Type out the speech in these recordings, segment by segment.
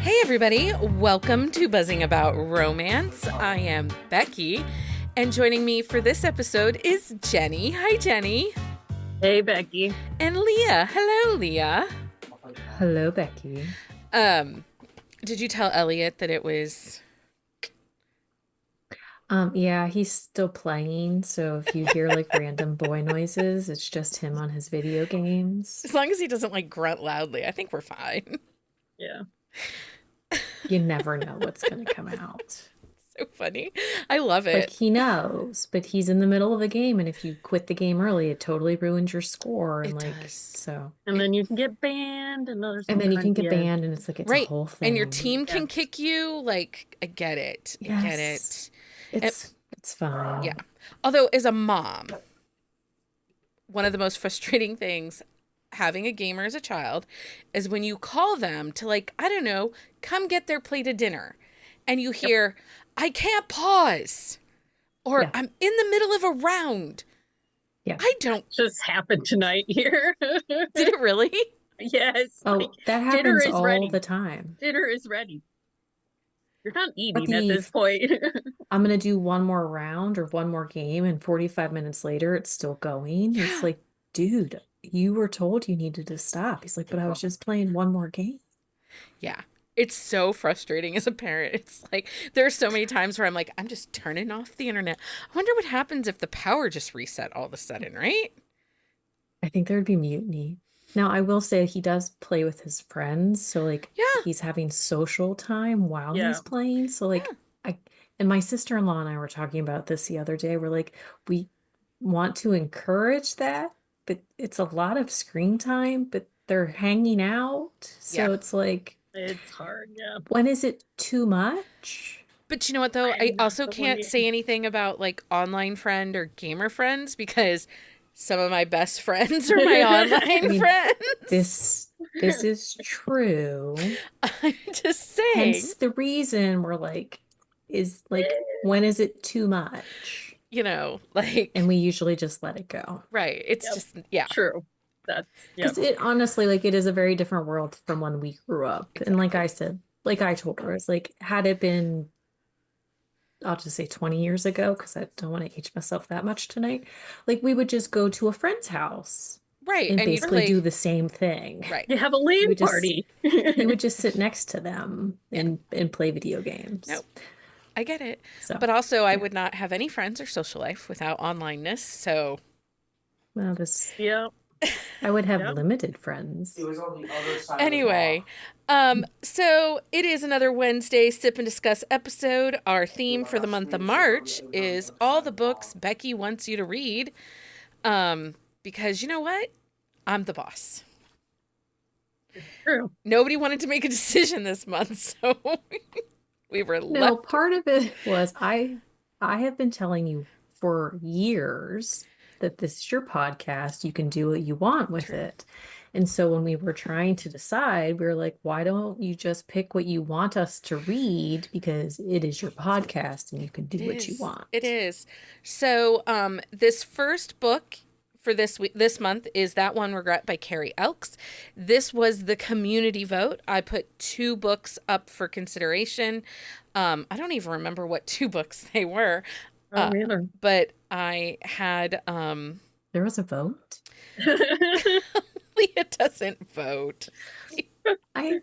Hey everybody, welcome to Buzzing About Romance. I am Becky, and joining me for this episode is Jenni. Hi Jenni. Hey Becky. And Leah. Hello Leah. Hello Becky. Did you tell Elliot that it was... Yeah, he's still playing, so if you hear like random boy noises, it's just him on his video games. As long as he doesn't like grunt loudly, I think we're fine. Yeah. You never know what's gonna come out. So funny. I love it. Like he knows, but he's in the middle of a game, and if you quit the game early, it totally ruins your score. And It like does. so. And then you can get banned And then you can get banned, and it's like it's a Right. whole thing. And your team can Yeah. kick you. Like, I get it. I get Yes. it. It's fine. Yeah. Although, as a mom, one of the most frustrating things having a gamer as a child is when you call them to, like, I don't know, come get their plate of dinner. And you hear, I can't pause. Or Yeah. I'm in the middle of a round. Yeah. I don't. Just happened tonight here. Did it really? Yes. Oh, like, that dinner happens is all ready. the time. Dinner is ready. You're not eating But at this point. I'm gonna do one more round or one more game, and 45 minutes later, it's still going. It's like, dude, you were told you needed to stop. He's like, but I was just playing one more game. Yeah. It's so frustrating as a parent. It's like, there are so many times where I'm like, I'm just turning off the internet. I wonder what happens if the power just reset all of a sudden, right? I think there would be mutiny. Now, I will say he does play with his friends, so like Yeah. he's having social time while Yeah. he's playing. So like and my sister-in-law and I were talking about this the other day. We're like, we want to encourage that, but it's a lot of screen time, but they're hanging out. So Yeah. it's like, It's hard, yeah. when is it too much? But you know what, though? I I'm not also the can't one- say anything about like online friend or gamer friends because some of my best friends are my online I mean, friends. This is true. I'm just saying. Hence the reason we're like, is like, when is it too much? You know, like, And we usually just let it go. right. It's Yep. just, yeah. True. That's Because it honestly, like, it is a very different world from when we grew up. And like I said, like I told her, it's like, had it been, I'll just say 20 years ago, because I don't want to age myself that much tonight. Like, we would just go to a friend's house Right. and And you basically play, do the same thing. right. you have a LAN would just- party. You would just sit next to them and play video games. Nope. I get it. So, But also, I would not have any friends or social life without onlineness. So, well, this Yeah. I would have Yep. limited friends. It was on the other side anyway, so it is another Wednesday Sip and Discuss episode. Our theme for the month of March is all the books Becky wants you to read. Because you know what? I'm the boss. True. Nobody wanted to make a decision this month, so we were No, left. part of it was I have been telling you for years that this is your podcast. You can do what you want with it. And so when we were trying to decide, we were like, why don't you just pick what you want us to read? Because it is your podcast and you can do what you want. It is. So, this first book for this month is That One Regret by Carrie Elks. This was the community vote. I put 2 books up for consideration. I don't even remember what 2 books they were, Oh, really? but I had There was a vote. Leah doesn't vote. I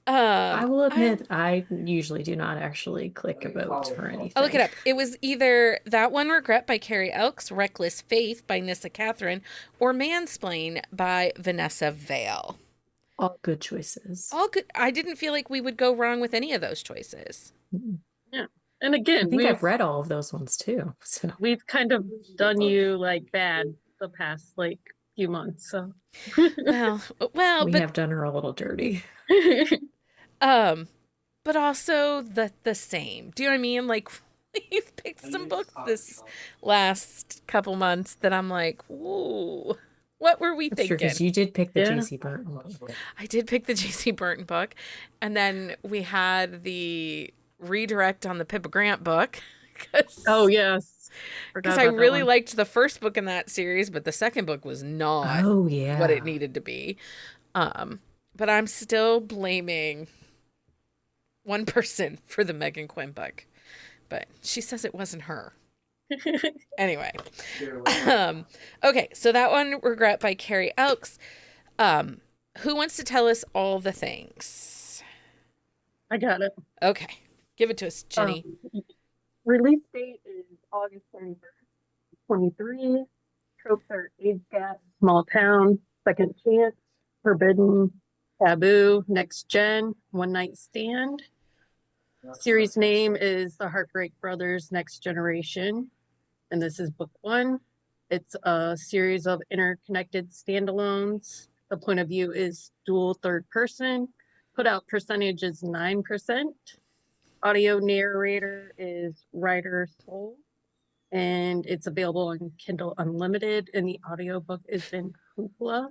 Um, will admit I usually do not actually click a vote for anything. I'll look it up. It was either That One Regret by Carrie Elks, Reckless Faith by Nissa Catherine, or Mansplain by Vanessa Vale. All good choices. All good. I didn't feel like we would go wrong with any of those choices. And I again, think I've read all of those ones too. So we've kind of done you like bad the past like few months. So Well, we but have done her a little dirty. but also the same. Do you know what I mean? Like we've picked some books this last couple months that I'm like, ooh, what were we That's true, thinking? because you did pick the Yeah. JC Burton book. I did pick the J.C. Burton book, and then we had the redirect on the Pippa Grant book. Oh yes. Because I really liked the first book in that series, but the second book was not Oh yeah. what it needed to be. But I'm still blaming one person for the Megan Quinn book, but she says it wasn't her. Anyway, okay, so that one, Regret by Carrie Elks. Who wants to tell us all the things? I got it. Okay, give it to us, Jenni. Release date is August 31st, 23. Tropes are age gap, small town, second chance, forbidden, taboo, next gen, one night stand. Series name is The Heartbreak Brothers Next Generation, and this is book 1. It's a series of interconnected standalones. The point of view is dual third person. Put out percentage is 9%. Audio narrator is Ryder Soul, and it's available on Kindle Unlimited, and the audiobook is in Hoopla.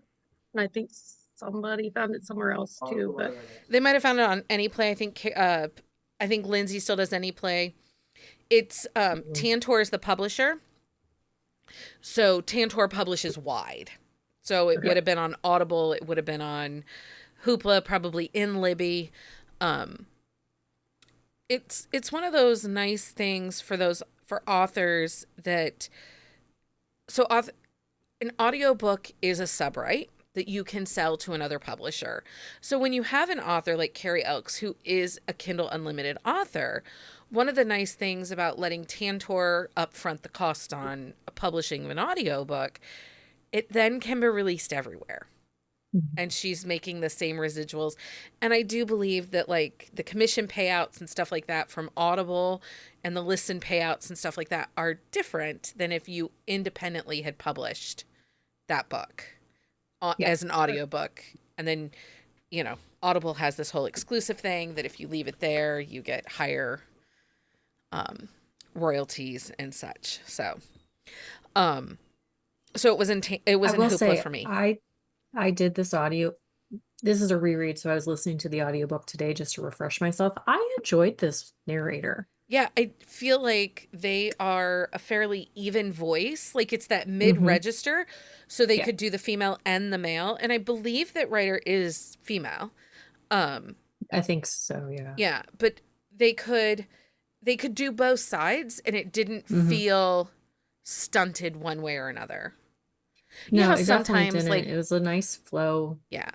And I think somebody found it somewhere else too, but They might have found it on Anyplay. I think Lindsay still does Anyplay. It's Tantor is the publisher. So Tantor publishes wide. So it would have been on Audible, it would have been on Hoopla, probably in Libby. It's one of those nice things for authors that an audiobook is a subright that you can sell to another publisher. So when you have an author like Carrie Elks, who is a Kindle Unlimited author, one of the nice things about letting Tantor upfront the cost on publishing an audiobook, it then can be released everywhere. And she's making the same residuals. And I do believe that like the commission payouts and stuff like that from Audible and the listen payouts and stuff like that are different than if you independently had published that book as an audiobook. And then, Audible has this whole exclusive thing that if you leave it there, you get higher royalties and such. So it was in Hoopla for me. I did this audio. This is a reread, so I was listening to the audiobook today just to refresh myself. I enjoyed this narrator. Yeah, I feel like they are a fairly even voice. Like it's that mid-register, so they could do the female and the male. And I believe that Ryder is female. I think so, yeah. Yeah, but they could do both sides, and it didn't feel stunted one way or another. No, it definitely didn't. It was a nice flow. Yeah.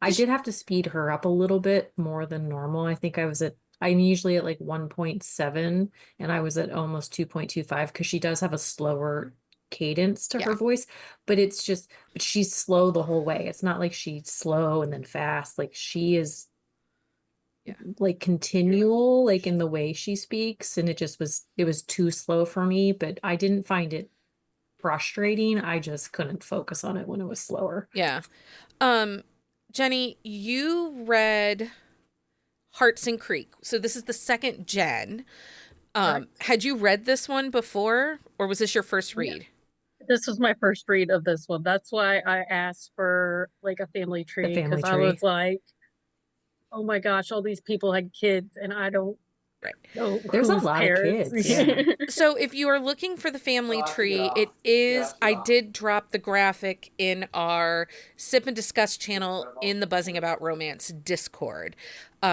I did have to speed her up a little bit more than normal. I think I'm usually at like 1.7 and I was at almost 2.25 because she does have a slower cadence to her voice, but she's slow the whole way. It's not like she's slow and then fast. Like she is like continual, like in the way she speaks. And it was too slow for me, but I didn't find it frustrating. I just couldn't focus on it when it was slower. Yeah. Jenni, you read Hartson Creek. So this is the second gen. Had you read this one before, or was this your first read? This was my first read of this one. That's why I asked for like a family tree, because I was like, oh my gosh, all these people had kids and I don't know. There's a lot of kids. Yeah. So if you are looking for the family tree, it is, I did drop the graphic in our Sip and Discuss channel in the Buzzing About Romance Discord.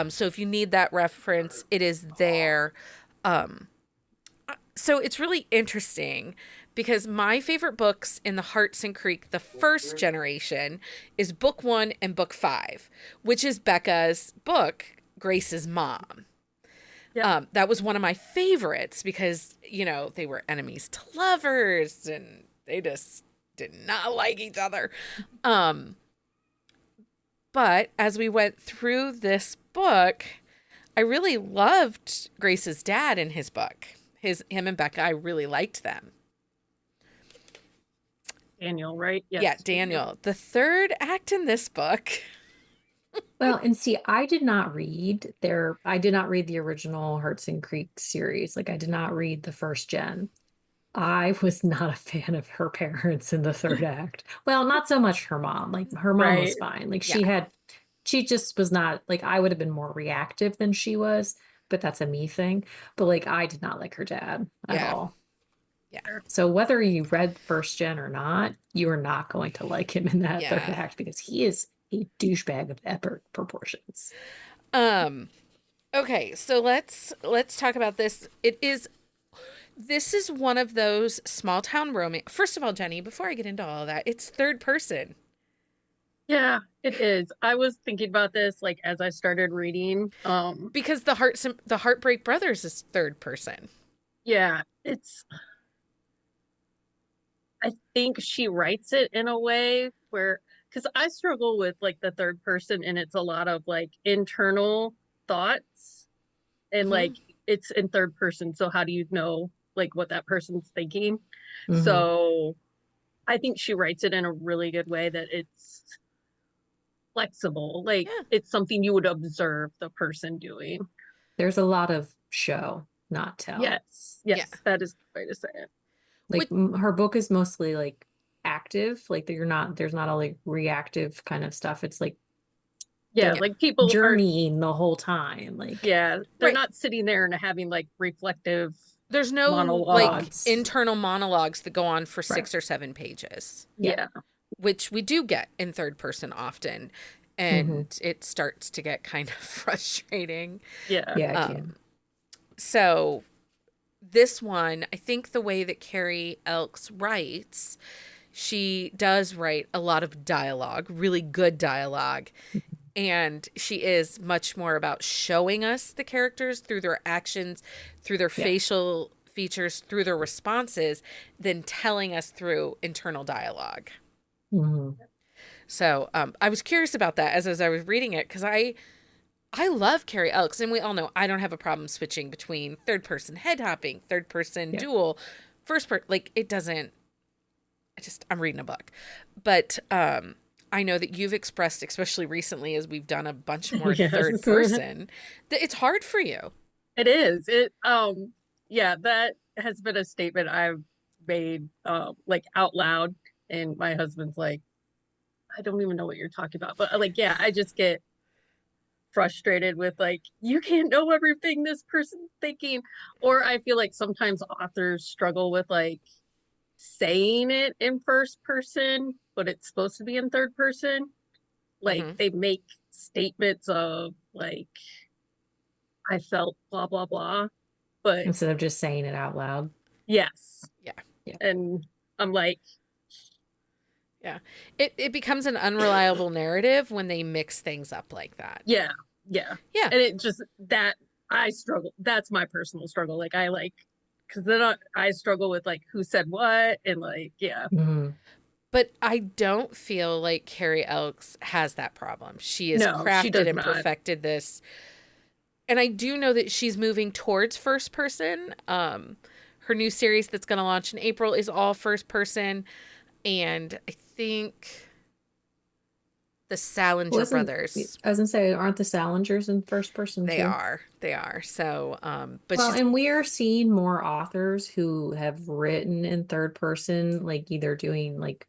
So if you need that reference, it is there. So it's really interesting because my favorite books in the Hartson Creek, the first generation, is book 1 and book 5, which is Becca's book, Grace's mom. Yeah. That was one of my favorites because, they were enemies to lovers and they just did not like each other. But as we went through this book, I really loved Grace's dad in his book. Him and Becca, I really liked them. Daniel, right? Yes. Yeah, Daniel. The third act in this book. Well, and see, I did not read the original Hartson Creek series. Like I did not read the first gen. I was not a fan of her parents in the third act. Well, not so much her mom. Like her mom was fine. Like she just was not like, I would have been more reactive than she was, but that's a me thing. But like, I did not like her dad at all. Yeah. So whether you read first gen or not, you are not going to like him in that third act because he is a douchebag of epic proportions. Okay, so let's talk about this. This is one of those small town romance. First of all, Jenny, before I get into all of that, it's third person Yeah, it is. I was thinking about this like as I started reading. because the Heartbreak Brothers is third person. Yeah, it's I think she writes it in a way where, because I struggle with like the third person and it's a lot of like internal thoughts and Hmm. like it's in third person. So how do you know like what that person's thinking? Hmm. So I think she writes it in a really good way that it's flexible. Like Yeah, it's something you would observe the person doing. There's a lot of show, not tell. Yes, yeah. yes, that is the way to say it. Like Which her book is mostly like active, like there's not a like reactive kind of stuff. It's like Yeah, they're yeah, like people aren't, journeying the whole time. Like yeah, they're right. not sitting there and having like reflective There's no like monologues. thoughts. internal monologues that go on for Right. 6 or 7 pages, Yeah. Yeah, which we do get in third person often, Hmm. and it starts to get kind of frustrating. yeah, Yeah, I Um, can. so this one, I think the way that Carrie Elks writes, she does write a lot of dialogue, really good dialogue. And she is much more about showing us the characters through their actions, through their Yeah. facial features, through their responses, than telling us through internal dialogue. Hmm. So I was curious about that as I was reading it because I love Carrie Elks, and we all know I don't have a problem switching between third person head hopping, third person Yeah. duel, first person. Like it doesn't. I'm reading a book, but I know that you've expressed, especially recently, as we've done a bunch more yes. third person, that it's hard for you. It is. Yeah, that has been a statement I've made like out loud, and my husband's like, I don't even know what you're talking about. But like, yeah, I just get frustrated with like, you can't know everything this person's thinking. Or I feel like sometimes authors struggle with like saying it in first person, but it's supposed to be in third person. Like Hmm. they make statements of like, I felt blah blah blah. But Instead of just saying it out loud. yes. Yeah, Yeah. And I'm like, yeah. It becomes an unreliable narrative when they mix things up like that. yeah, yeah. Yeah, And it just that I struggle. That's my personal struggle. Like I like because then I struggle with like who said what and like yeah. Hmm. but I don't feel like Carrie Elks has that problem. She has No, she crafted does and not. perfected this, and I do know that she's moving towards first person. Her new series that's going to launch in April is all first person, and I think the Salinger Wasn't brothers, I was gonna say, aren't the Salingers in first person too? they are. So, but Well, she's and we are seeing more authors who have written in third person, like either doing like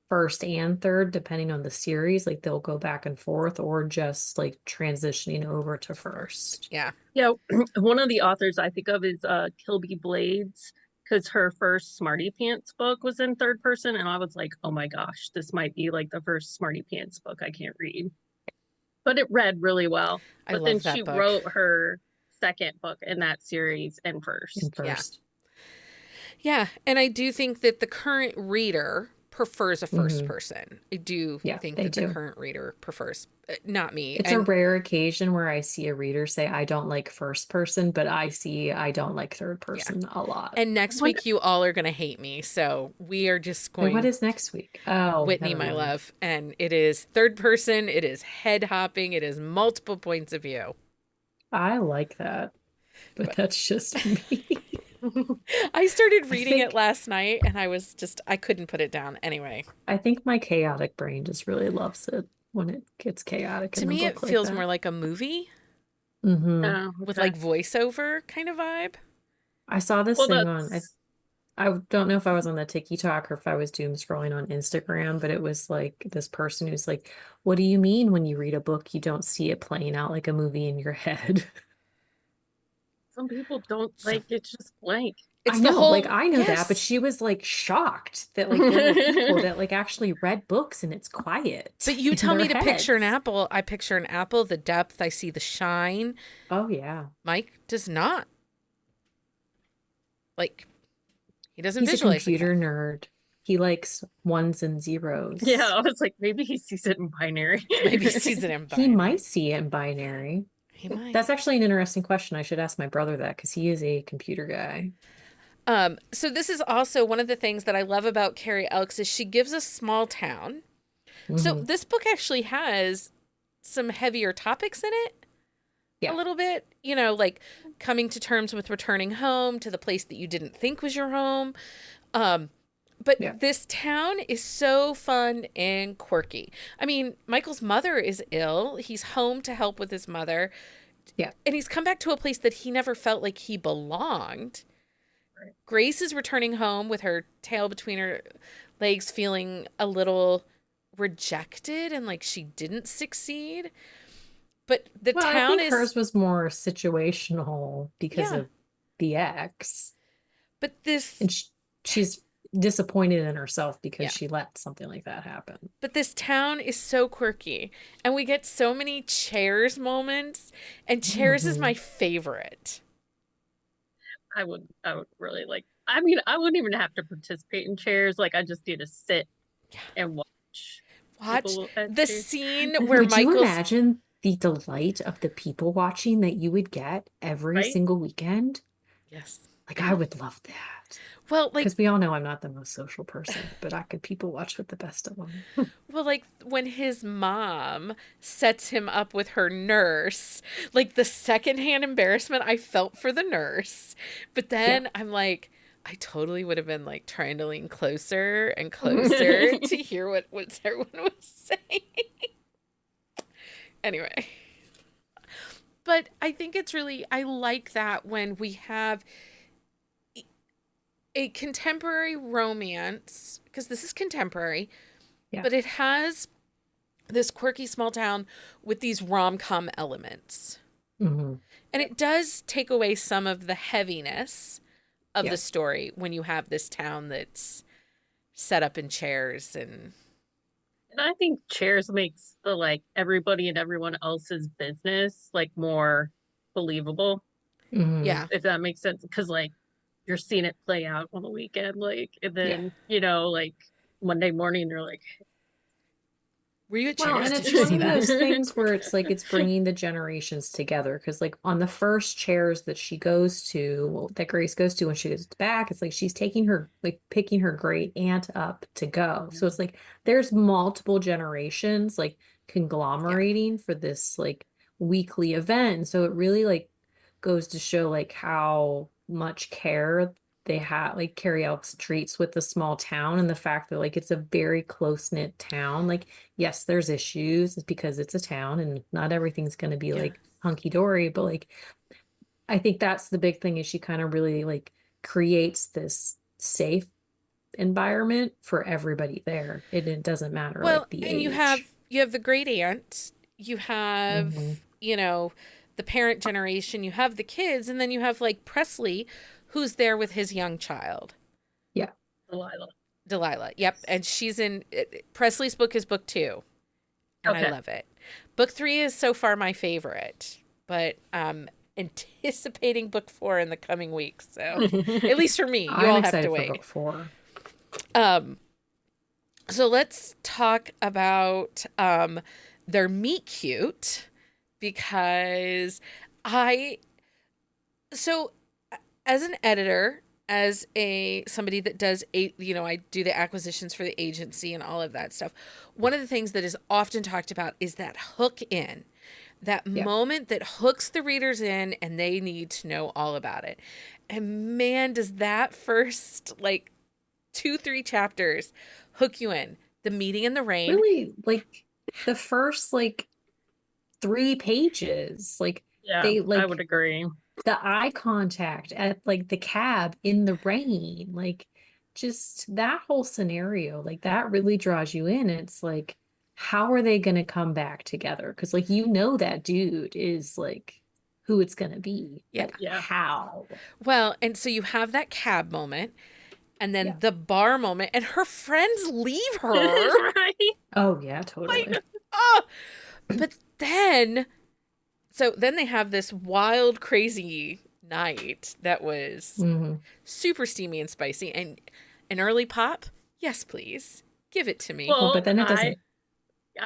first and third, depending on the series. Like they'll go back and forth, or just like transitioning over to first. first. Yeah, Yeah, one of the authors I think of is Kilby Blades because her first Smarty Pants book was in third person, and I was like, oh my gosh, this might be like the first Smarty Pants book I can't read. But it read really well. I But then love she that book. wrote her second book in that series in In first. Yeah. first. Yeah, and I do think that the current reader prefers a first Hmm. person. I do Yeah, think they that the do. current reader prefers, not me. It's a And rare occasion where I see a reader say, I don't like first person, but I don't like third yeah. person a lot. And next What week you all are going to hate me. So we are just Wait, what going is next week? Oh, Whitney, never my mind. love, and it is third person, it is head hopping, it is multiple points of view. I like that, but But that's just me. I started I reading it think last night and I couldn't put it down. Anyway, I think my chaotic brain just really loves it when it gets chaotic to in a me it book like feels that. more like a movie Hmm. Oh, with okay. like voiceover kind of vibe. I saw this Well, thing on that's I don't know if I was on the TikTok or if I was doom scrolling on Instagram, but it was like this person who's like, "What do you mean when you read a book, you don't see it playing out like a movie in your head?" some people don't So like it's just blank. It's I the know, like whole I know that, but yes. she was like shocked that like there were people that like actually read books and it's quiet But you in tell their me to picture an heads. apple. I picture an apple, the depth, I see the shine. Oh yeah. Mike does not. Like, he doesn't He's a visualize like that. computer nerd. He likes ones and Yeah, zeros. I was like, maybe he sees it in binary. Maybe he sees it in He might binary. see it in binary. He might. That's actually an interesting question. I should ask my brother that because he is a computer guy. So this is also one of the things that I love about Carrie Elks is she gives a small town. So Hmm. this book actually has some heavier topics in it, a Yeah. little bit, you know, like coming to terms with returning home to the place that you didn't think was your home. Um, but Yeah. this town is so fun and quirky. I mean, Michael's mother is ill. He's home to help with his mother, Yeah. and he's come back to a place that he never felt like he belonged. Right. Grace is returning home with her tail between her legs, feeling a little rejected and like she didn't succeed. But the Well, I town think is, hers was more situational because yeah. of the ex. But this, And she's disappointed in herself because yeah. she let something like that happen. But this town is so quirky. And we get so many Chairs moments. And Chairs is Hmm. my favorite. I would really like, I mean, I wouldn't even have to participate in chairs. Like, I just need to sit Yeah. and watch Watch people at the chairs. scene where Could you Michael's, imagine the delight of the people watching that you would get every Right? single weekend? yes. Like, I would love that. Well, like, Because we all know I'm not the most social person, but I could people watch with the best of them. well, like when his mom sets him up with her nurse, like the secondhand embarrassment I felt for the nurse. But Yeah. then I'm like, I totally would have been like trying to lean closer and closer to hear what everyone was saying. Anyway, but I think it's really, I like that when we have a contemporary romance, because this is contemporary, Yeah. but it has this quirky small town with these rom-com elements. Hmm. And it does take away some of the heaviness of Yeah. the story when you have this town that's set up in chairs and And I think chairs makes the like everybody and everyone else's business like more believable, Hmm. yeah. if that makes sense. Because like you're seeing it play out on the weekend, like, and Yeah. then, like Monday morning, you're like, Were you at Well, chairs? and Did it's you one see of that? those things where it's like it's bringing the generations together. Because, like, on the first chairs that she goes to, well, that Grace goes to when she gets back, it's like she's taking her, like, picking her great aunt up to go. So it's like there's multiple generations, like, Yeah. conglomerating for this, like, weekly event. So it really, like, goes to show, like, how much care they have, like, Carrie Elks treats with the small town and the fact that, like, it's a very close-knit town. Like, yes, there's issues because it's a town and not everything's going to be Yeah. like hunky dory, but like I think that's the big thing is she kind of really like creates this safe environment for everybody there. It doesn't matter Well, like the and age. you have the great aunt, you have, Hmm. you know, the parent generation, you have the kids, and then you have like Presley who's there with his young child. Yeah. Delilah. Delilah. Yep. And she's in Presley's book is book 2. And I Okay. love it. Book 3 is so far my favorite, but anticipating book 4 in the coming weeks. So, at least for me, you I'm all have to excited for wait. book 4. Um so let's talk about their meet cute because I so as an editor, as a somebody that does I do the acquisitions for the agency and all of that stuff. One of the things that is often talked about is that hook in, that Yeah. moment that hooks the readers in and they need to know all about it. And man, does that first like 2 3 chapters hook you in. The meeting in the rain. Really like the first like 3 pages, like Yeah, they I would like agree. the eye contact at like the cab in the rain, like just that whole scenario, like that really draws you in. It's like, how are they going to come back together? Because like that dude is like who it's going to be. Yeah. But Yeah. how? Well, and so you have that cab moment and then the bar moment, and her friends leave her. Right? Oh, yeah, totally. Like, oh. But then, so then they have this wild, crazy night that was Mhm. super steamy and spicy, and an early pop. Yes, please. Give it to me. Well, Well, but then it doesn't.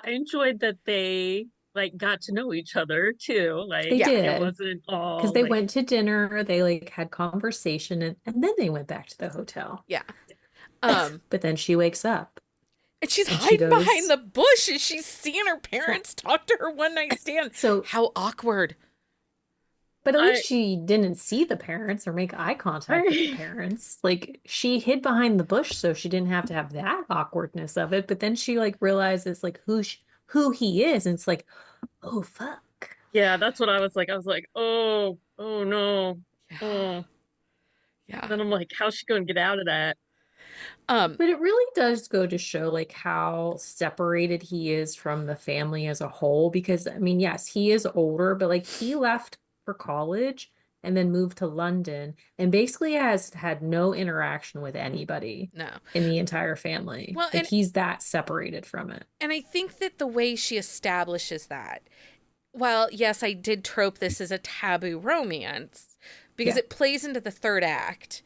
I enjoyed that they like got to know each other too. Like They Yeah. it did. wasn't Because all they like went to dinner, they like had conversation, and then they went back to the hotel. Yeah. But then she wakes up And she's and she hiding behind goes, the bush and she's seeing her parents talk to her one night stand. so, How awkward. but at I least she didn't see the parents or make eye contact with the parents. Like she hid behind the bush so she didn't have to have that awkwardness of it. But then she like realizes like who he is, and it's like, oh fuck. yeah, that's what I was like. I was like, oh no. Yeah. Oh. Yeah. Then I'm like, how's she gonna get out of that? But it really does go to show like how separated he is from the family as a whole. Because I mean, yes, he is older, but like he left for college and then moved to London and basically has had no interaction with anybody No. in the entire family. Well, Like he's that separated from it. and I think that the way she establishes that, well, yes, I did trope this as a taboo romance because Yeah. it plays into the third act.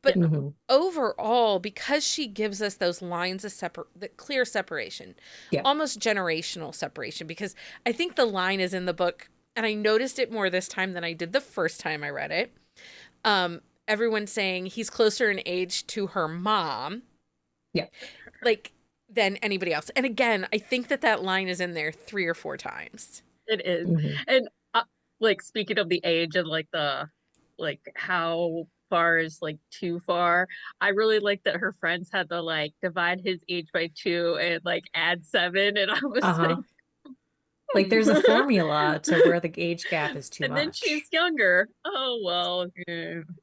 But Mhm. overall, because she gives us those lines of the clear separation, Yeah. almost generational separation, because I think the line is in the book, and I noticed it more this time than I did the first time I read it. Everyone saying he's closer in age to her mom, Yeah. like than anybody else. And again, I think that line is in there 3 or 4 times. It is. Mhm. And like speaking of the age and like the like how far is like too far, I really like that her friends had to like divide his age by 2 and like add 7, and I was Uh-huh. like, Like there's a formula to where the age gap is too and then much. she's younger. Oh well,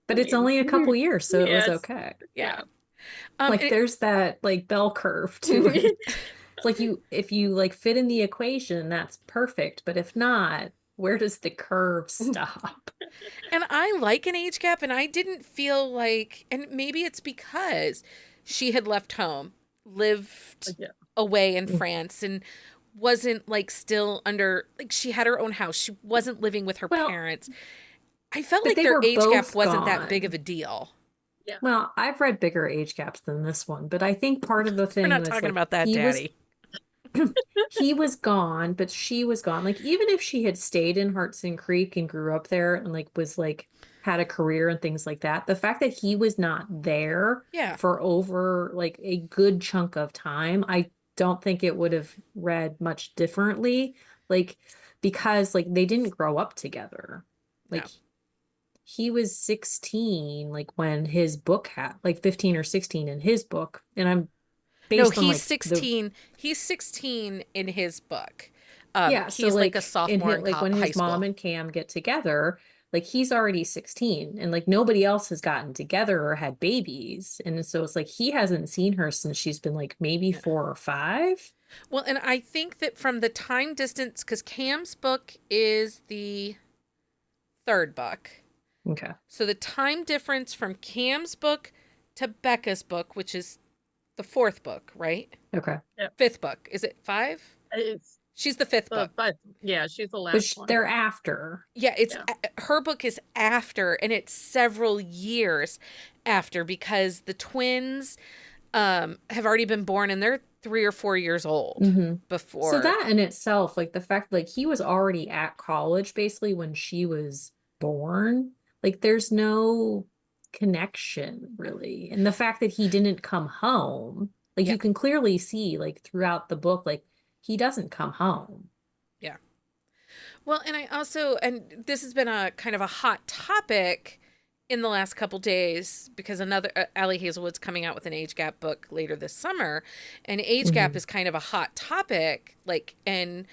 But it's only a couple years, so it was yes, okay. Yeah. Like there's that like bell curve to it. It's like if you like fit in the equation, that's perfect. But if not, where does the curve stop? And I like an age gap, and I didn't feel like, and maybe it's because she had left home, lived Yeah. away in France, and wasn't like still under, like she had her own house. She wasn't living with her Well, parents. I felt but like they their were age gap both wasn't that big gone. of a deal. Yeah. Well, I've read bigger age gaps than this one, but I think part of the We're thing not was talking like about that, he was Daddy. he was gone, but she was gone. Like even if she had stayed in Hartson Creek and grew up there and like was like had a career and things like that, the fact that he was not there Yeah. for over like a good chunk of time, I don't think it would have read much differently. Like because like they didn't grow up together. Like No. he was 16 like when his book had like 15 or 16 in his book, and I'm No, based on he's like 16. He's 16 in his book. yeah, so He's like a like sophomore in like when high his mom school. and Cam get together, like he's already 16 and like nobody else has gotten together or had babies. And so it's like he hasn't seen her since she's been like maybe 4 or 5. Well, and I think that from the time distance, because Cam's book is the 3rd book. Okay. So the time difference from Cam's book to Becca's book, which is the 4th book, right? Okay. 5th book. Is it 5? It's She's the 5th book. but yeah, she's the But last one. they're after. Yeah, it's Yeah. her book is after, and it's several years after because the twins have already been born and they're 3 or 4 years old Mhm. before. So that in itself, like the fact like he was already at college basically when she was born, like there's no connection really. And the fact that he didn't come home, like Yeah. you can clearly see like throughout the book, like he doesn't come home. Yeah. Well, and I also, and this has been a kind of a hot topic in the last couple days because another Allie Hazelwood's coming out with an age gap book later this summer, and age gap is kind of a hot topic. Like, and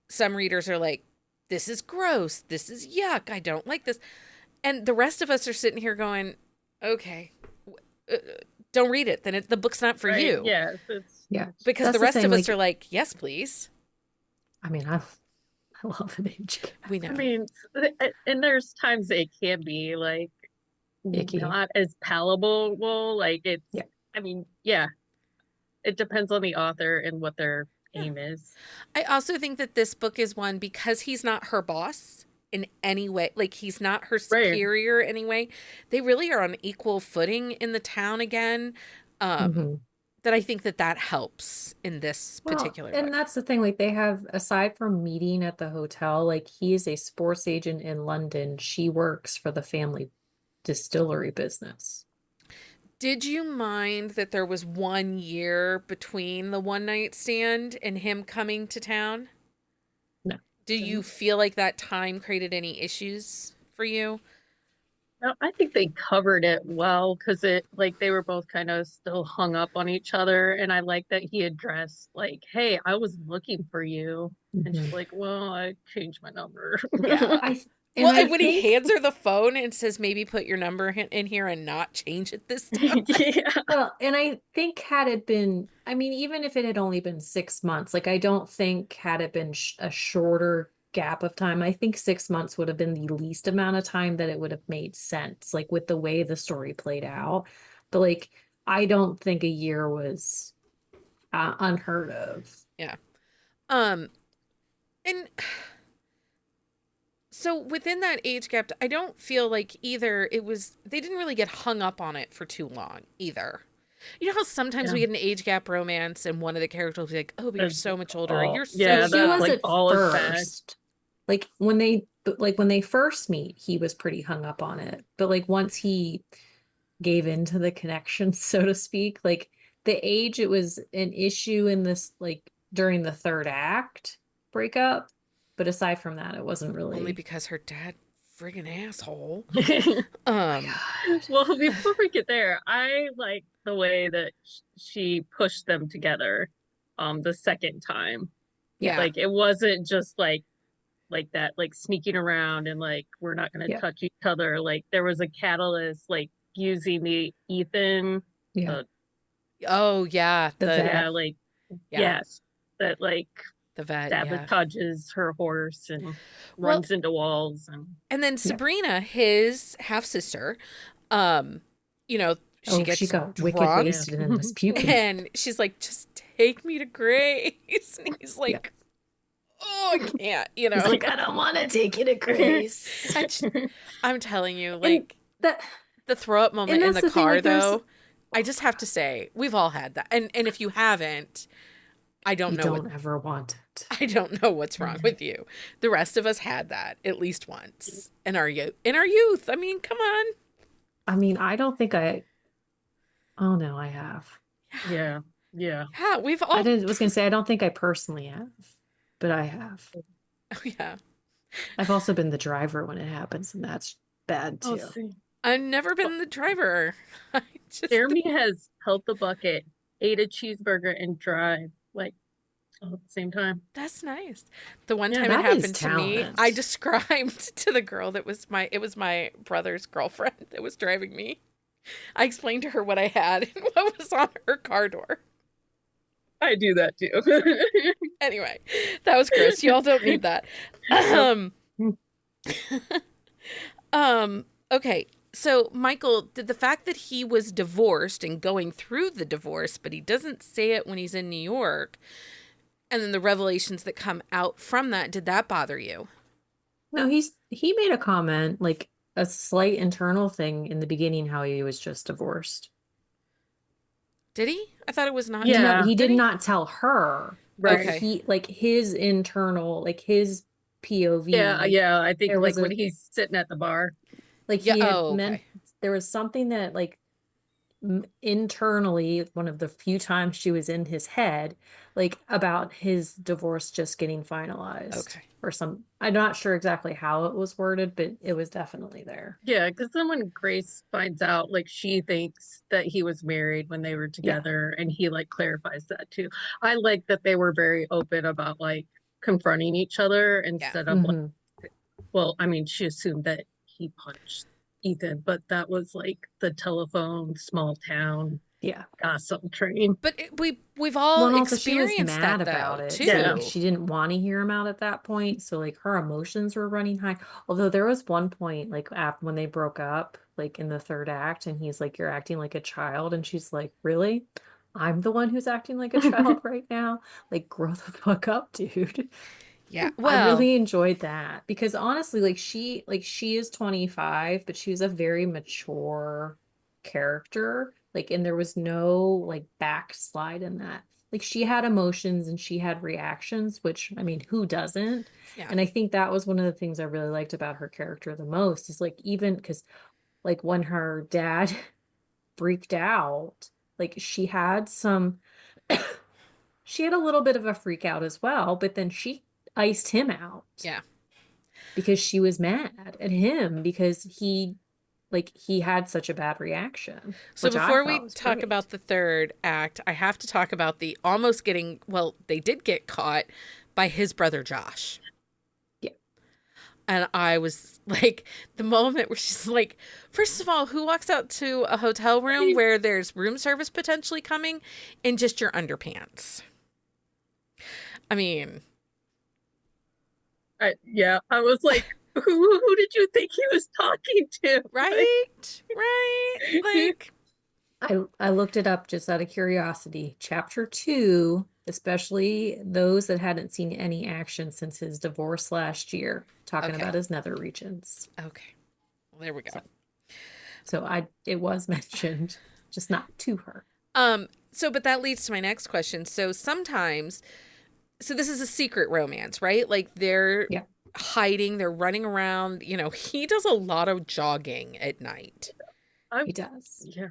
some readers are like, "This is gross. This is yuck. I don't like this," and the rest of us are sitting here going, "Okay, don't read it. Then the book's not for Right, you." yeah, it's Yeah. Because That's the the rest thing, of us like- are like, "Yes, please." I mean, I love an age gap. We know. I mean, and there's times it can be like Icky. not as palatable. Like it's, Yeah. I mean, yeah, it depends on the author and what their aim is. I also think that this book is one because he's not her boss in any way. Like, he's not her Right. superior anyway. They really are on equal footing in the town again. Mhm. That I think that helps in this Well, particular and book. that's the thing, like they have, aside from meeting at the hotel, like he is a sports agent in London. She works for the family distillery business. Did you mind that there was 1 year between the one night stand and him coming to town? No. Do you feel like that time created any issues for you? No, I think they covered it well because it like they were both kind of still hung up on each other, and I like that he addressed like, "Hey, I was looking for you," and she's Mhm. like, "Well, I changed my number." Yeah. I and Well, I and when he think hands her the phone and says, maybe put your number in here and not change it this time. Yeah. well, and I think had it been, I mean, even if it had only been 6 months, like I don't think had it been a shorter gap of time, I think 6 months would have been the least amount of time that it would have made sense, like with the way the story played out. But like, I don't think a year was unheard of. Yeah. Um, and so within that age gap, I don't feel like either they didn't really get hung up on it for too long either. You know how sometimes Yeah. we get an age gap romance and one of the characters will be like, oh, but you're so much older. Or, you're Yeah, so He that's young. was like at all his back. first. Like when they first meet, he was pretty hung up on it. But like once he gave into the connection, so to speak, like the age, it was an issue in this like during the third act breakup. But aside from that, it wasn't Only really. because her dad friggin' asshole. Oh Well, before we get there, I like the way that she pushed them together the second time. Yeah. Like it wasn't just like that, like sneaking around and like we're not gonna Yeah. touch each other. Like there was a catalyst, like using the Ethan, yeah, Oh, yeah. the vet. yeah, like Yeah. yes, that like The vet. Yeah. sabotages her horse and Well, runs into walls and then Sabrina, his half sister, you know, she gets she got wicked drunk wasted and was puking. and she's like, just take me to Grace. And he's like, oh, I can't, you know. He's like, I don't want to take you to Grace. I'm telling you, And like that the throw up moment in that's the the thing, car, like, there's- though, I just have to say, we've all had that. And if you haven't, I don't you know don't ever want it. I don't know what's wrong with you. The rest of us had that at least once in our youth. I mean, come on. I mean, I don't think oh no, I have. Yeah. Yeah, we've all. I was gonna say I don't think I personally have, but I have. Oh, yeah. I've also been the driver when it happens, and that's bad Oh, too. see. I've never been the driver. I just, Jeremy has held the bucket, ate a cheeseburger, and drive like all at the same time. that's nice. The one Yeah, time it that is happened to me, talent. I described to the girl it was my brother's girlfriend that was driving me. I explained to her what I had and what was on her car door. I do that too. Anyway, that was gross. Y'all don't need that. Okay. So, Michael, did the fact that he was divorced and going through the divorce, but he doesn't say it when he's in New York, and then the revelations that come out from that, did that bother you? No, he made a comment, like a slight internal thing in the beginning, how he was just divorced. Did he? I thought it was not. Yeah. No, he did he? not tell her. Right. But he like his internal, like his POV. Yeah. I think There like was when he's sitting at the bar. like Yeah, he had oh, meant okay. there was something that like internally, one of the few times she was in his head, like about his divorce just getting finalized. Okay. Or I'm not sure exactly how it was worded, but it was definitely there. Yeah, because then when Grace finds out, like she thinks that he was married when they were together, and he like clarifies that too. I like that they were very open about like confronting each other instead of like, Mhm. well, I mean, she assumed that he punched Ethan, but that was like the telephone, small town. Yeah. gossip train. But we've all Well, and also she was experienced mad that about though, it. too. So Yeah. like she didn't want to hear him out at that point. So like her emotions were running high. Although there was one point like after when they broke up, like in the third act, and he's like, "You're acting like a child," and she's like, "Really? I'm the one who's acting like a child right now. Like, grow the fuck up, dude." Yeah. I Well, really enjoyed that because honestly, like she is 25, but she was a very mature character. Like, and there was no like backslide in that. Like she had emotions and she had reactions, which I mean, who doesn't? yeah. And I think that was one of the things I really liked about her character the most is like even because like when her dad freaked out, like she had a little bit of a freak out as well, but then she iced him out Yeah. because she was mad at him because he had such a bad reaction, So which I before thought we was talk great. about the third act, I have to talk about the almost getting, well, they did get caught by his brother Josh. Yeah. And I was like, the moment where she's like, first of all, who walks out to a hotel room where there's room service potentially coming in just your underpants? I mean, I was like, who did you think he was talking to? right? Right? Like, I looked it up just out of curiosity. Chapter 2, especially those that hadn't seen any action since his divorce last year, talking okay. about his nether regions. Okay. Well, there we go. So it was mentioned, just not to her. But that leads to my next question. So sometimes, so this is a secret romance, right? Like they're Yeah. hiding, they're running around. You know, he does a lot of jogging at night. I, He does. yeah,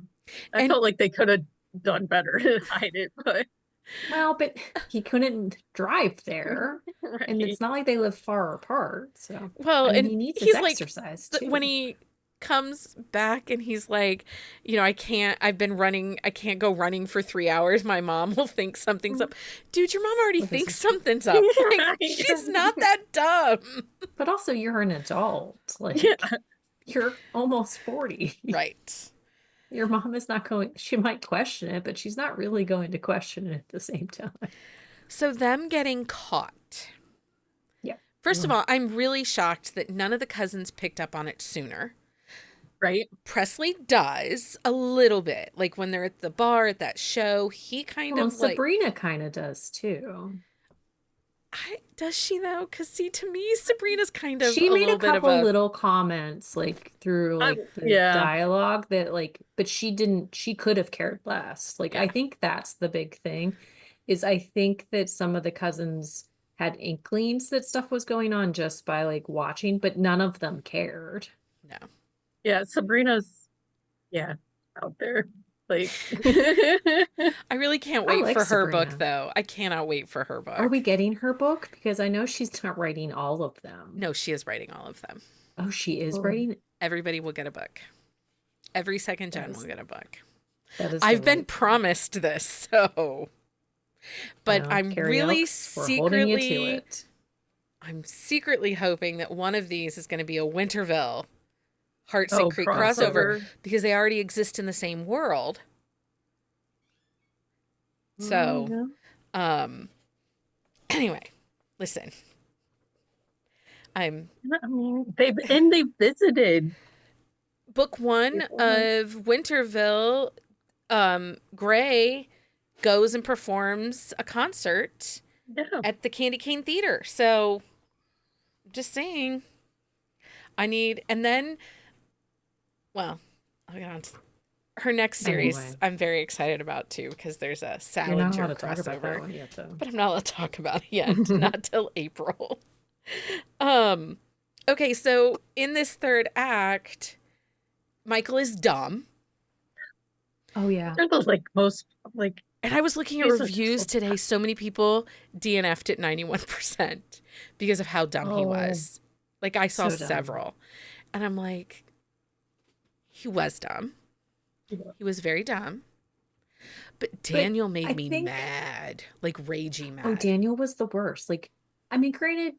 I And felt like they could have done better to hide it, but Well, but he couldn't drive there. And right. it's not like they live far apart. So, well, I mean, and he needs his he's like, exercise when too. he comes back and he's like, you know, I've been running, I can't go running for 3 hours. My mom will think something's up. Dude, your mom already Well, this thinks is true. something's up. Like, Right. she's not that dumb. But also, you're an adult. Yeah, Like, you're almost 40. Right. Your mom is not going, she might question it, but she's not really going to question it at the same time. So them getting caught. Yeah. First of all, I'm really shocked that none of the cousins picked up on it sooner. right. Presley does a little bit. Like when they're at the bar at that show, he kind Well, and of like, Sabrina kind of does too. does she though? Because see, to me, Sabrina's kind of She a made a little bit of couple a, little comments like through I, like the yeah, dialogue that like, but she could have cared less. Like, yeah, I think that's the big thing is I think that some of the cousins had inklings that stuff was going on just by like watching, but none of them cared. no. yeah. Sabrina's, yeah, out there. Like, I really can't I wait like for her book Sabrina. though. I cannot wait for her Are we book. getting her book? Because I know she's not writing all of them. No, she is writing all of them. Oh, she is oh, writing? Everybody will get a book. Every second That gen will is get a book. that is I've been delightful. promised this, so. But Well, I'm Carrie really Elks, we're holding you to it. I'm secretly hoping that one of these is going to be a Winterville Hearts and oh, Creek crossover crossover. because they already exist in the same world. So, Yeah. um, anyway, listen, I'm I mean, they visited book one before. of Winterville. Gray goes and performs a concert Yeah, at the Candy Cane Theater. So, just saying, and then, well, I'll get on to her next series. Anyway, I'm very excited about too because there's a you're not Salinger allowed to talk about that crossover, one yet, though. but I'm not allowed to talk about it yet, not till April. Um, okay, so in this third act, Michael is dumb. Oh yeah. they're those like most like And I was looking at he's just reviews so today. So many people DNF'd at 91% because of how dumb he Oh, was. Like I saw so dumb. several. And I'm like, he was dumb. Yeah. He was very dumb. But But Daniel made I me think, mad. Like ragey oh, mad. Daniel was the worst. Like, I mean, granted,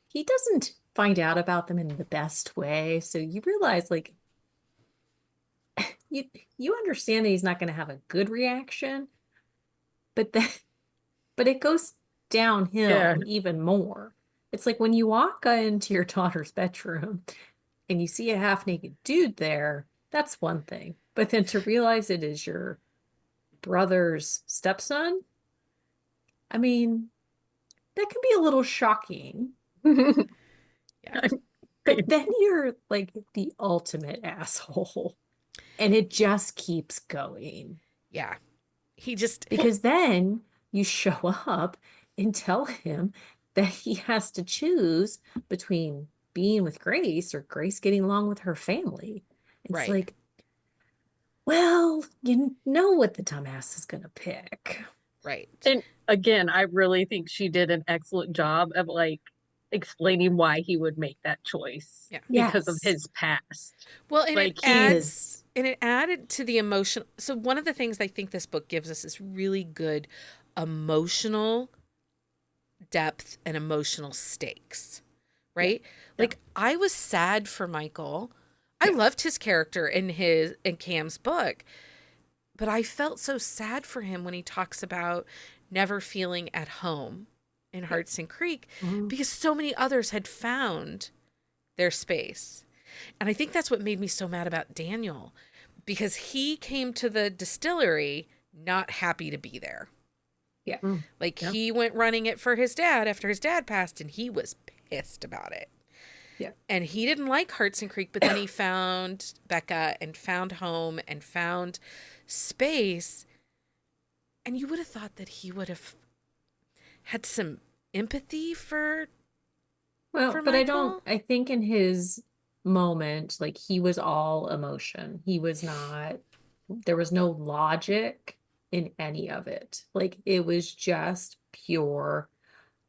he doesn't find out about them in the best way. So you realize, like, you understand that he's not going to have a good reaction, but then but it goes Yeah. downhill even more. It's like when you walk into your daughter's bedroom and you see a half-naked dude there, that's one thing. But then to realize it is your brother's stepson, I mean, that can be a little shocking. Yeah. But then you're like the ultimate asshole. And it just keeps going. Yeah. He just, Because then you show up and tell him that he has to choose between being with Grace or Grace getting along with her family. It's right. like, well, you know what the dumbass is going to pick. Right. And again, I really think she did an excellent job of like explaining why he would make that choice Yeah. because of Yes. his past. Well, and Like it he adds, is, and it added to the emotion. So one of the things I think this book gives us is really good emotional depth and emotional stakes, right? Yeah. Like I was sad for Michael. I Yeah. loved his character in Cam's book, but I felt so sad for him when he talks about never feeling at home in Yeah. Hudson Creek Mhm. because so many others had found their space. And I think that's what made me so mad about Daniel because he came to the distillery not happy to be there. Yeah. Like yeah. he went running it for his dad after his dad passed and he was pissed about it. Yeah. And he didn't like Hudson Creek, but then he found Becca and found home and found space. And you would have thought that he would have had some empathy for Well, but Michael. I think in his moment, like he was all emotion. He was not, there was no logic in any of it. Like it was just pure,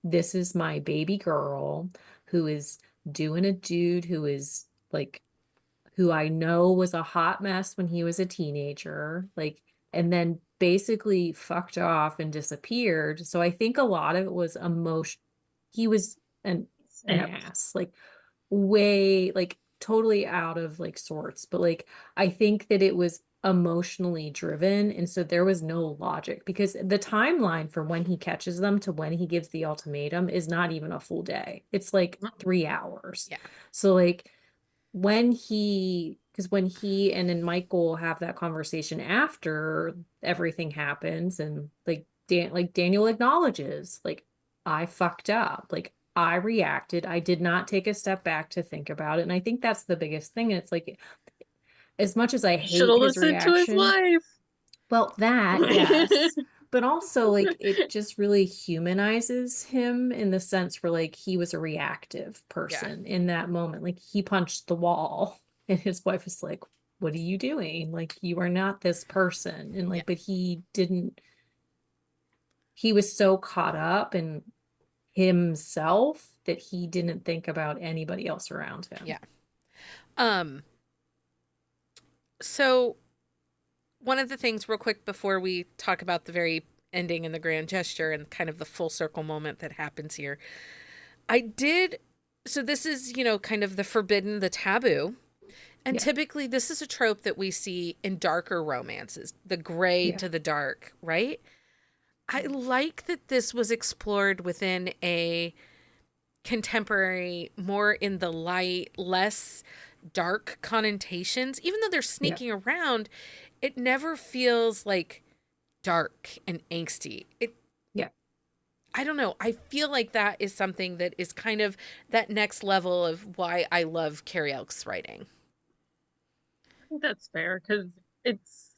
this is my baby girl who is doing a dude who is like, who I know was a hot mess when he was a teenager, like, and then basically fucked off and disappeared. So I think a lot of it was emotion. He was an Snapped. ass, like way, like totally out of like sorts. But like I think that it was emotionally driven, and so there was no logic because the timeline for when he catches them to when he gives the ultimatum is not even a full day. It's like 3 hours. Yeah. So like when he because when he and then Michael have that conversation after everything happens and like Daniel acknowledges like I fucked up, like I reacted, I did not take a step back to think about it, and I think that's the biggest thing. It's like as much as I Should hate have his listened to his reaction, wife. well, that, yes. But also, like, it just really humanizes him in the sense where, like, he was a reactive Yeah. person in that moment. Like, he punched the wall, and his wife was like, what are you doing? Like, you are not this person. And, Yeah. like, but he didn't, he was so caught up in himself that he didn't think about anybody else around him. Yeah. So one of the things real quick before we talk about the very ending and the grand gesture and kind of the full circle moment that happens here. So this is, kind of the forbidden, the taboo. And Yeah. typically this is a trope that we see in darker romances, the gray Yeah. to the dark, right? I like that this was explored within a contemporary, more in the light, less dark connotations. Even though they're sneaking around, it never feels like dark and angsty. Yeah. I don't know. I feel like that is something that is kind of that next level of why I love Carrie Elks writing. I think that's fair because it's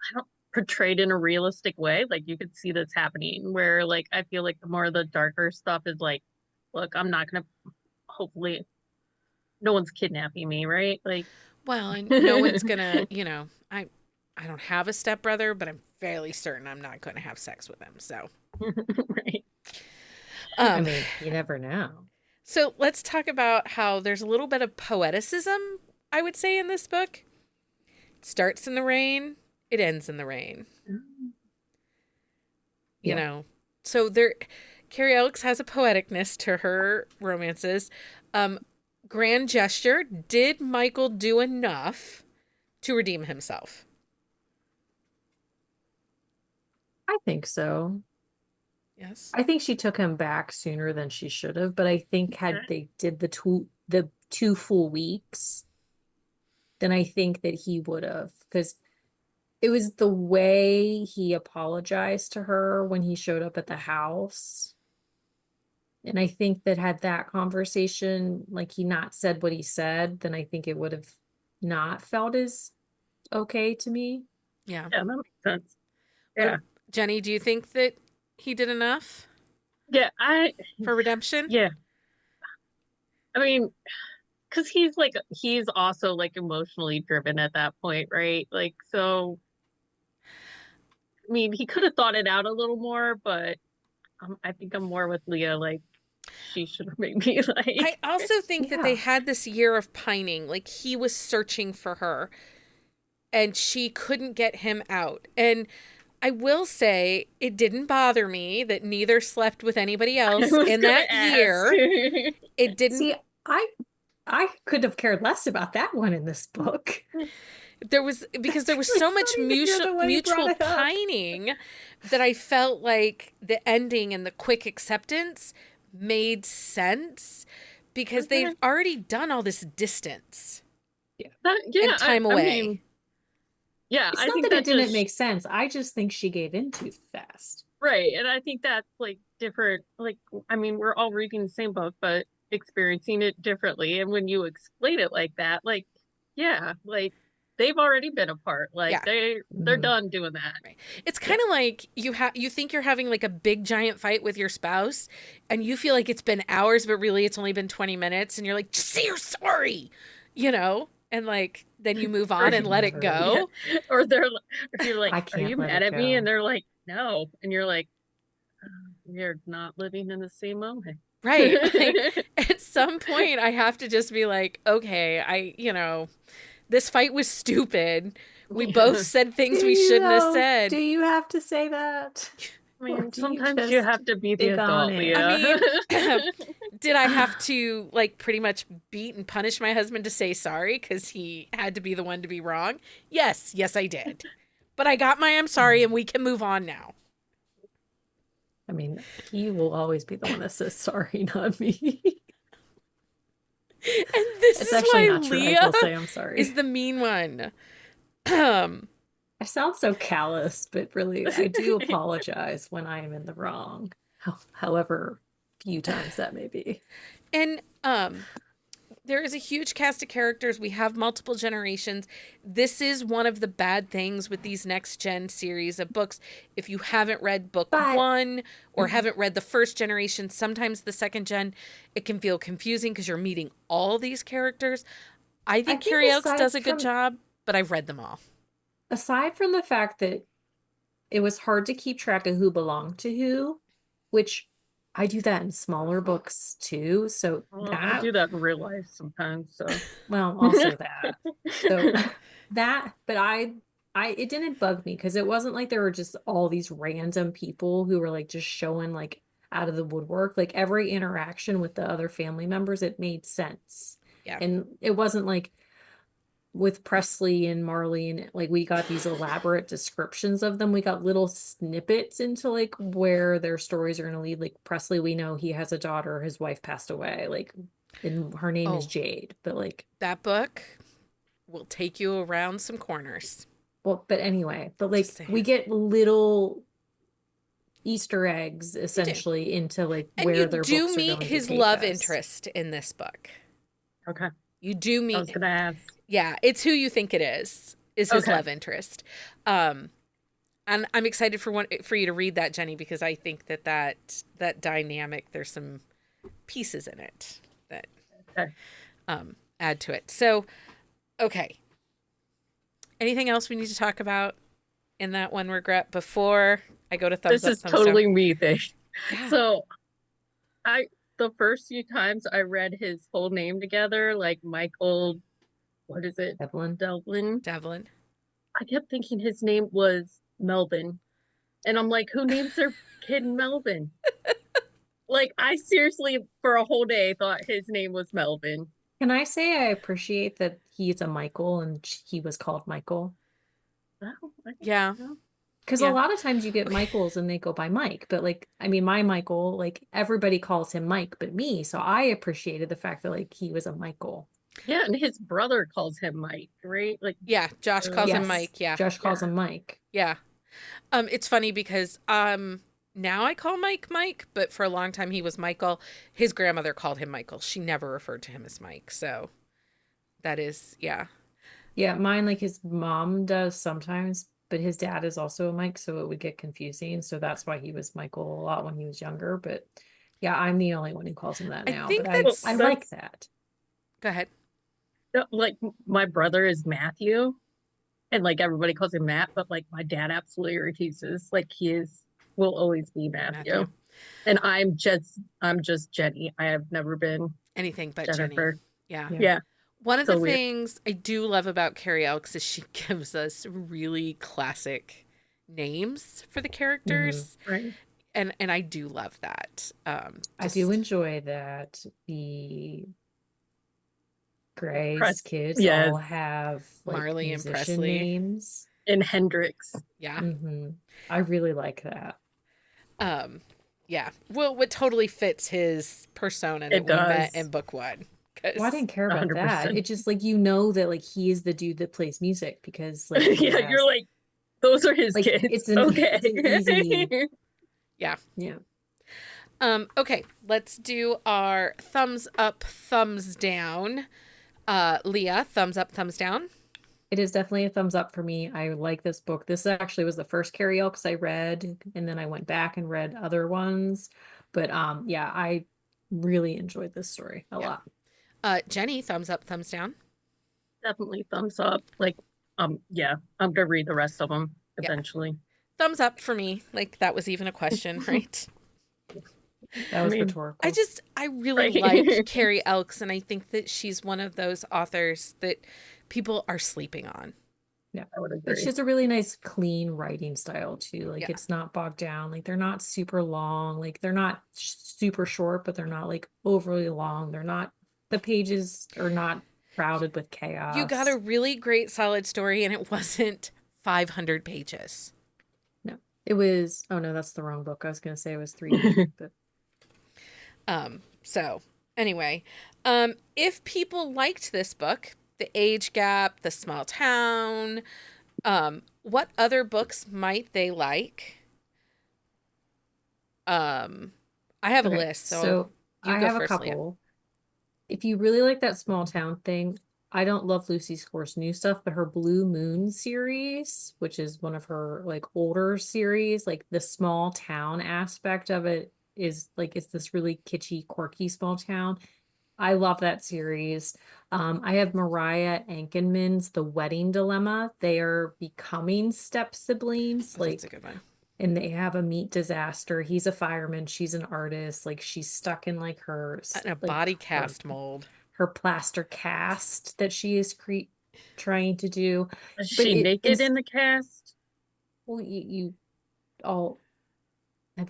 I don't portrayed in a realistic way. Like you could see this happening where like I feel like the more the darker stuff is like, look, I'm not gonna hopefully no one's kidnapping me, right? Like Well, and no one's gonna, I don't have a stepbrother, but I'm fairly certain I'm not going to have sex with him. So, right. I mean, you never know. So let's talk about how there's a little bit of poeticism, I would say, in this book. It starts in the rain, it ends in the rain. So Carrie Elks has a poeticness to her romances. Grand gesture. Did Michael do enough to redeem himself. I think so. Yes. I think she took him back sooner than she should have, but I think had they did the 2 full weeks, then I think that he would have, because it was the way he apologized to her when he showed up at the house. And I think that had that conversation, like he not said what he said, then I think it would have not felt as okay to me. Yeah. Yeah, that makes sense. What Yeah. Jenny, do you think that he did enough Yeah, for redemption? yeah. I mean, because he's also like emotionally driven at that point, right? Like, so, I mean, he could have thought it out a little more, but I think I'm more with Leah. Like, she should have maybe I like, also think that they Yeah. had this year of pining. Like he was searching for her and she couldn't get him out. And I will say it didn't bother me that neither slept with anybody I else was in gonna that ask. year. It didn't. See, I could have cared less about that one in this book. There was because there was It's so really much funny to hear the way you mutual brought it up. pining that I felt like the ending and the quick acceptance made sense because Okay. they've already done all this distance Yeah, and time I away. mean, yeah, It's I not think that it that didn't just make sense. I just think she gave in too fast. right, and I think that's like different. Like, I mean, we're all reading the same book, but experiencing it differently. And when you explain it like that, like, yeah, like they've already been apart. Like Yeah. they're Mhm. done doing that. Right. It's kind of like you think you're having like a big giant fight with your spouse and you feel like it's been hours but really it's only been 20 minutes and you're like just say you're sorry, and like then you move on and let it go. Yeah. Or they're or you're like, I are you can't let mad it at me? go. And they're like, no. And you're like, you're not living in the same moment. Right. Like at some point I have to just be like, okay, this fight was stupid. We both said things Do we you shouldn't have though? said. Do you have to say that? I Or mean, do you sometimes you just have to be the dig on adult, it? Leah. I mean, did I have to like pretty much beat and punish my husband to say sorry because he had to be the one to be wrong? Yes, I did. But I got my I'm sorry and we can move on now. I mean, he will always be the one that says sorry, not me. And this It's is actually why not true. I Leah will say I'm sorry. is the mean one. I sound so callous, but really, I do apologize when I am in the wrong, however few times that may be. And there is a huge cast of characters. We have multiple generations. This is one of the bad things with these next gen series of books. If you haven't read book But- one or haven't read the first generation, sometimes the second gen, it can feel confusing because you're meeting all these characters. I think Carrie Elks aside does a good from- job, but I've read them all. Aside from the fact that it was hard to keep track of who belonged to who, which I do that in smaller books too. So Well, I do that in real life sometimes. So well, also that. So but it didn't bug me because it wasn't like there were just all these random people who were like just showing like out of the woodwork. Like every interaction with the other family members, it made sense. Yeah. And it wasn't like with Presley and Marley and like we got these elaborate descriptions of them. We got little snippets into like where their stories are going to lead. Like Presley, we know he has a daughter, his wife passed away, like, and her name is Oh. Jade, but like That book will take you around some corners. well, but anyway, but like Just we saying. get little Easter eggs essentially into like And where you their do books are meet going to his take love us. interest in this book. okay, You do I was meet gonna ask. Yeah, it's who you think it is his Okay. love interest. And I'm excited for you to read that, Jenny, because I think that dynamic, there's some pieces in it that Okay. add to it. So, okay. Anything else we need to talk about in that one regret before I go to thumbs This up, is thumbs totally me thing. down? So the first few times I read his whole name together, like Michael, what is it? Evelyn. Devlin. Devlin. I kept thinking his name was Melvin. And I'm like, who names their kid Melvin? Like, I seriously, for a whole day, thought his name was Melvin. Can I say I appreciate that he's a Michael and he was called Michael? Oh, I think Yeah. so. Because a Yeah. lot of times you get Michaels and they go by Mike, but like, I mean, my Michael, like everybody calls him Mike, but me. So I appreciated the fact that like he was a Michael. Yeah, and his brother calls him Mike, right? Like, Yeah. Josh calls him Yes, Mike. Yeah. Josh calls yeah. him Mike. Yeah. It's funny because now I call Mike Mike, but for a long time he was Michael. His grandmother called him Michael. She never referred to him as Mike. So that is, yeah. Yeah, mine, like his mom does sometimes, but his dad is also a Mike, so it would get confusing. So that's why he was Michael a lot when he was younger. But yeah, I'm the only one who calls him that I now. But think I Well, I that's, like that's that. go ahead. like my brother is Matthew, and like everybody calls him Matt, but like my dad absolutely refuses. Like he is will always be Matthew. Matthew. And I'm just Jenny. I have never been Anything but Jenny. Jennifer. Yeah. Yeah. Yeah, One of the so weird. things I do love about Carrie Elks is she gives us really classic names for the Hmm. characters. Right. And I do love that. I do Just enjoy that the Press. Gray's kids Yes. all have like Marley and musician Presley. names. And Hendrix. Yeah. Hmm. I really like that. Um, yeah. Well, what totally fits his persona that It we met does. in book one. Well, I Because didn't care about that. 100%. It just like that like he is the dude that plays music because like he Yeah, you're has like, those are his like kids. Okay. it's an easy yeah. yeah. Okay, let's do our thumbs up, thumbs down. Leah, thumbs up, thumbs down. It is definitely a thumbs up for me. I like this book. This actually was the first Carrie Elks I read, and then I went back and read other ones. But yeah, I really enjoyed this story a Yeah. lot. Jenni, thumbs up, thumbs down. Definitely thumbs up. Like, yeah, I'm gonna read the rest of them Yeah. eventually. Thumbs up for me. Like that was even a question, right? That I was mean, I rhetorical. really right. like Carrie Elks, and I think that she's one of those authors that people are sleeping on. Yeah. I would But she agree. has a really nice, clean writing style too. Like Yeah. it's not bogged down. Like they're not super long. Like they're not super short, but they're not like overly long. The pages are not crowded with You got a chaos. really great, solid story, and it wasn't 500 pages. No, it was, oh no, that's the wrong book. I was going to say it was 300, but So anyway, if people liked this book, The Age Gap, The Small Town, what other books might they like? I have a okay. list, so So you I go have a first, Leah. couple. If you really like that small town thing, I don't love Lucy Score's new stuff, but her Blue Moon series, which is one of her like older series, like the small town aspect of it is like it's this really kitschy, quirky small town. I love that series. I have Mariah Ankenman's The Wedding Dilemma. They are becoming step siblings, Oh, that's a like, good one. and they have a meat disaster. He's a fireman, she's an artist. Like she's stuck in like In a body cast mold. her plaster cast that she is trying to do. Is But she naked in the cast? well, you all have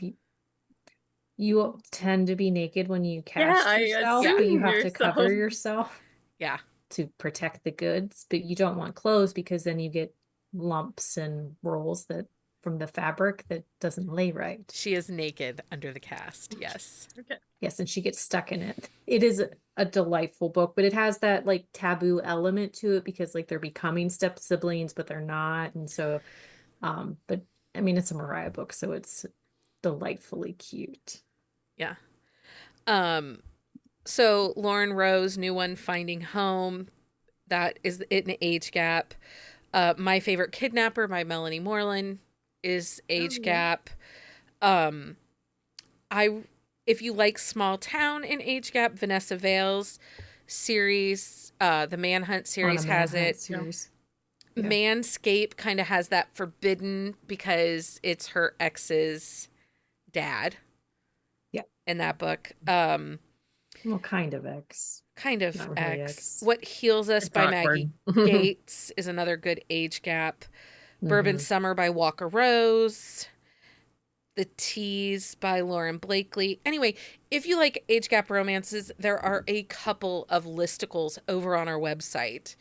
you all tend to be naked when you Yeah, cast I yourself, but you assume have you're to so. cover yourself Yeah. to protect the goods, but you don't want clothes because then you get lumps and rolls that from the fabric that doesn't lay right. She is naked under the cast. Yes. Okay. Yes, and she gets stuck in it. It is a delightful book, but it has that like taboo element to it because like they're becoming step siblings, but they're not. And so, but I mean, it's a Mariah book, so it's delightfully cute. Yeah. So Lauren Rowe's new one, Finding Home, that is an age gap. My Favorite Kidnapper by Melanie Moreland is age gap. I if you like small town in age gap, Vanessa Vale's series, the Manhunt series On a has Manhunt it. series. Yeah. Manscape kind of has that forbidden because it's her ex's dad. Yeah. In that book. Well, kind of X. Kind of Not really X. X. What Heals Us It's by awkward. Maggie Gates is another good age gap. Bourbon Mhm. Summer by Walker Rose. The Tease by Lauren Blakely. Anyway, if you like age gap romances, there are a couple of listicles over on our website.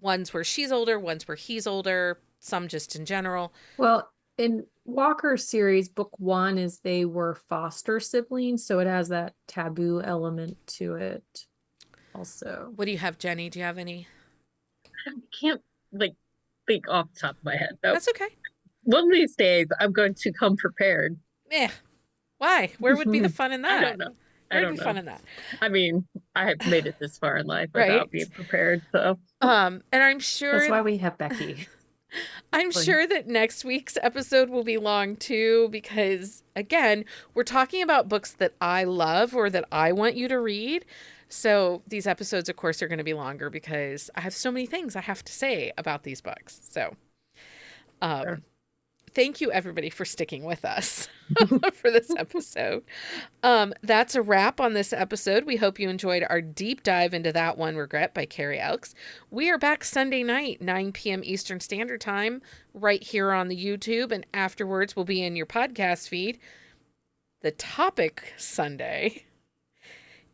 Ones where she's older, ones where he's older, some just in general. Well, in Walker's series, book 1 is they were foster siblings, so it has that taboo element to it also. What do you have, Jenny? Do you have any? I can't like think off the top of my head though. That's okay. One of these days I'm going to come prepared. Why? Where would be the fun in that? I don't know. Where would be fun in that? I mean, I have made it this far in life Right. without being prepared. So And I'm sure That's why we have Becky. I'm sure that next week's episode will be long too, because again, we're talking about books that I love or that I want you to read. So these episodes, of course, are going to be longer because I have so many things I have to say about these books. So Sure. thank you, everybody, for sticking with us for this episode. That's a wrap on this episode. We hope you enjoyed our deep dive into That One Regret by Carrie Elks. We are back Sunday night, 9 p.m. Eastern Standard Time, right here on the YouTube, and afterwards we'll be in your podcast feed. The topic Sunday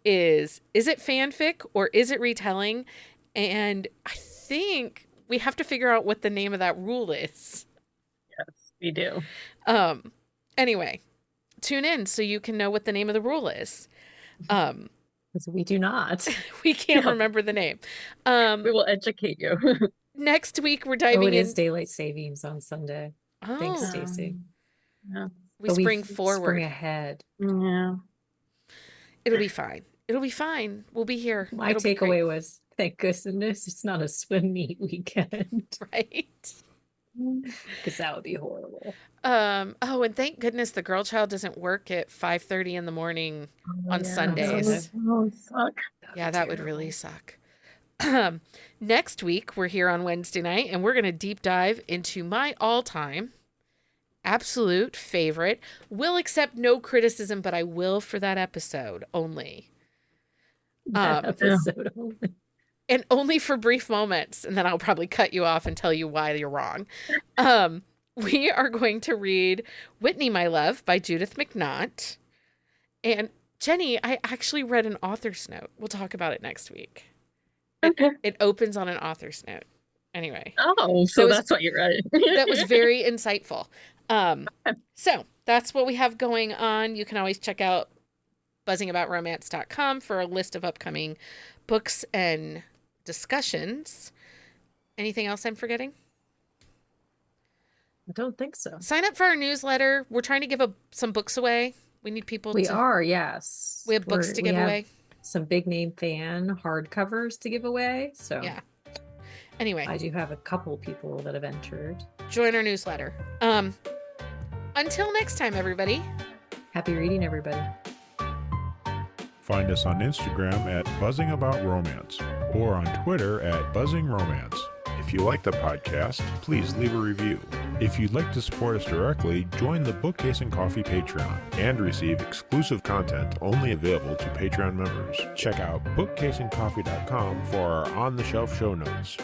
is it fanfic or is it retelling? And I think we have to figure out what the name of that rule is. yes, we do. Anyway, tune in so you can know what the name of the rule is. Because we do not. We can't remember the name. We will educate you. Next week we're Oh, diving it in. is daylight savings on Sunday. Thanks, Oh, Stacy. Yeah. we But spring forward. Spring ahead. Yeah. It'll be fine. It'll be fine. We'll be here. My It'll be great, takeaway was, thank goodness it's not a swim meet weekend. right? Because that would be horrible. Oh, and thank goodness the girl child doesn't work at 5:30 in the morning on Sundays. That would suck. Yeah, that would really suck. Next week, we're here on Wednesday night, and we're going to deep dive into my all-time absolute favorite. Will accept no criticism, but I will for that episode only. That episode only. And only for brief moments, and then I'll probably cut you off and tell you why you're wrong. We are going to read Whitney, My Love by Judith McNaught. And Jenny, I actually read an author's note. We'll talk about it next week. Okay. It opens on an author's note. Anyway. Oh, so was- that's what you read. That was very insightful. So that's what we have going on. You can always check out buzzingaboutromance.com for a list of upcoming books and discussions. Anything else I'm forgetting? I don't think so. Sign up for our newsletter. We're trying to give some books away. We need people We to. are, yes. We have books to give have away. Some big name fan hardcovers to give away. So Yeah. Anyway, I do have a couple people that have entered. join our newsletter. Until next time, everybody. Happy reading, everybody. Find us on Instagram at Buzzing About Romance or on Twitter at Buzzing Romance. If you like the podcast, please leave a review. If you'd like to support us directly, join the Bookcase and Coffee Patreon and receive exclusive content only available to Patreon members. Check out bookcaseandcoffee.com for our on-the-shelf show notes.